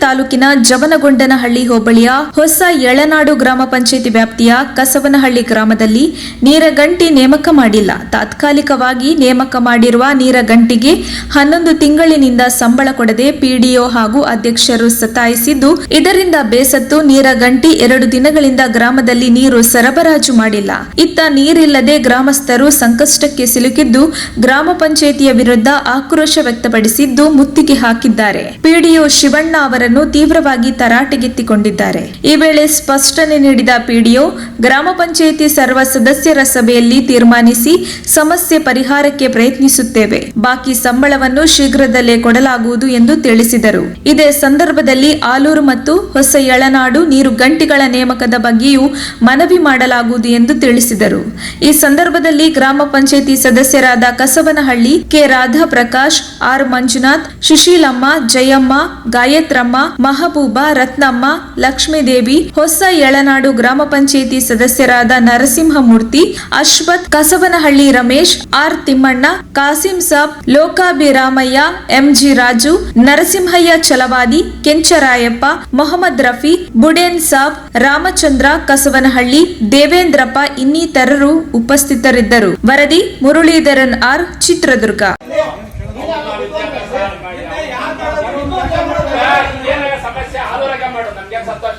ತಾಲೂಕಿನ ಜವನಗೊಂಡನಹಳ್ಳಿ ಹೋಬಳಿಯ ಹೊಸ ಯಳನಾಡು ಗ್ರಾಮ ಪಂಚಾಯಿತಿ ವ್ಯಾಪ್ತಿಯ ಕಸವನಹಳ್ಳಿ ಗ್ರಾಮದಲ್ಲಿ ನೀರಗಂಟಿ ನೇಮಕ ಮಾಡಿಲ್ಲ. ತಾತ್ಕಾಲಿಕವಾಗಿ ನೇಮಕ ಮಾಡಿರುವ ನೀರಗಂಟಿಗೆ 11 ತಿಂಗಳಿನಿಂದ ಸಂಬಳ ಕೊಡದೆ ಪಿಡಿಒ ಹಾಗೂ ಅಧ್ಯಕ್ಷರು ಸತಾಯಿಸಿದ್ದು, ಇದರಿಂದ ಬೇಸತ್ತು ನೀರಗಂಟಿ 2 ದಿನಗಳಿಂದ ಗ್ರಾಮದಲ್ಲಿ ನೀರು ಸರಬರಾಜು ಮಾಡಿಲ್ಲ. ಇತ್ತ ನೀರಿಲ್ಲದೆ ಗ್ರಾಮಸ್ಥರು ಸಂಕಷ್ಟಕ್ಕೆ ಸಿಲುಕಿದ್ದು ಗ್ರಾಮ ಪಂಚಾಯಿತಿಯ ವಿರುದ್ಧ ಆಕ್ರೋಶ ವ್ಯಕ್ತಪಡಿಸಿದ್ದು ಮುತ್ತಿಗೆ ಹಾಕಿದ್ದಾರೆ. ಪಿಡಿಒ ಶಿವಣ್ಣ ಅವರನ್ನು ತೀವ್ರವಾಗಿ ತರಾಟೆಗೆತ್ತಿಕೊಂಡಿದ್ದಾರೆ. ಈ ವೇಳೆ ಸ್ಪಷ್ಟನೆ ನೀಡಿದ ಪಿಡಿಒ, ಗ್ರಾಮ ಪಂಚಾಯಿತಿ ಸರ್ವ ಸದಸ್ಯರ ಸಭೆಯಲ್ಲಿ ತೀರ್ಮಾನಿಸಿ ಸಮಸ್ಯೆ ಪರಿಹಾರಕ್ಕೆ ಪ್ರಯತ್ನಿಸುತ್ತೇವೆ. ಬಾಕಿ ಸಂಬಳವನ್ನು ಶೀಘ್ರದಲ್ಲೇ ಕೊಡಲಾಗುವುದು ಎಂದು ತಿಳಿಸಿದರು. ಇದೇ ಸಂದರ್ಭದಲ್ಲಿ ಆಲೂರು ಮತ್ತು ಹೊಸ ಯಳನಾಡು ನೀರು ಗಂಟಿಗಳ ನೇಮಕದ ಬಗ್ಗೆಯೂ ಮನವಿ ಮಾಡಲಾಗುವುದು ಎಂದು ತಿಳಿಸಿದರು. ಈ ಸಂದರ್ಭದಲ್ಲಿ ಗ್ರಾಮ ಪಂಚಾಯಿತಿ ಸದಸ್ಯರಾದ ಕಸವನಹಳ್ಳಿ, ಕೆ ರಾಧಾಪ್ರಕಾಶ್, ಆರ್ ಮಂಜುನಾಥ್, ಸುಶೀಲಮ್ಮ, ಜಯಮ್ಮ, ಗಾಯತ್ರಮ್ಮ, ಮಹಬೂಬಾ, ರತ್ನಮ್ಮ, ಲಕ್ಷ್ಮೀದೇವಿ, ಹೊಸ ಯಳನಾಡು ಗ್ರಾಮ ಪಂಚಾಯಿತಿ ಸದಸ್ಯರಾದ ನರಸಿಂಹಮೂರ್ತಿ, ಅಶ್ವಥ್, ಕಸವನಹಳ್ಳಿ ರಮೇಶ್, ಆರ್ ತಿಮ್ಮಣ್ಣ, ಕಾಸಿಂ ಸಾಬ್, ಲೋಕಾಭಿರಾಮಯ್ಯ, ಎಂಜಿ ರಾಜು, ನರಸಿಂಹಯ್ಯ ಚಲವಾದಿ, ಕೆಂಚರಾಯಪ್ಪ, ಮೊಹಮ್ಮದ್ ರಫಿ, ಬುಡೇನ್ ಸಾಬ್, ರಾಮಚಂದ್ರ ಕಸವನಹಳ್ಳಿ, ದೇವೇಂದ್ರಪ್ಪ ಇನ್ನಿತರರು ಉಪಸ್ಥಿತರಿದ್ದರು. ವರದಿ ಮುರಳೀಧರನ್ ಆರ್, ಚಿತ್ರದುರ್ಗ. ಸಮಸ್ಯೆ ಆಲೋರಗ ಮಾಡು, ನಮ್ಗೆ ಸಂತೋಷ.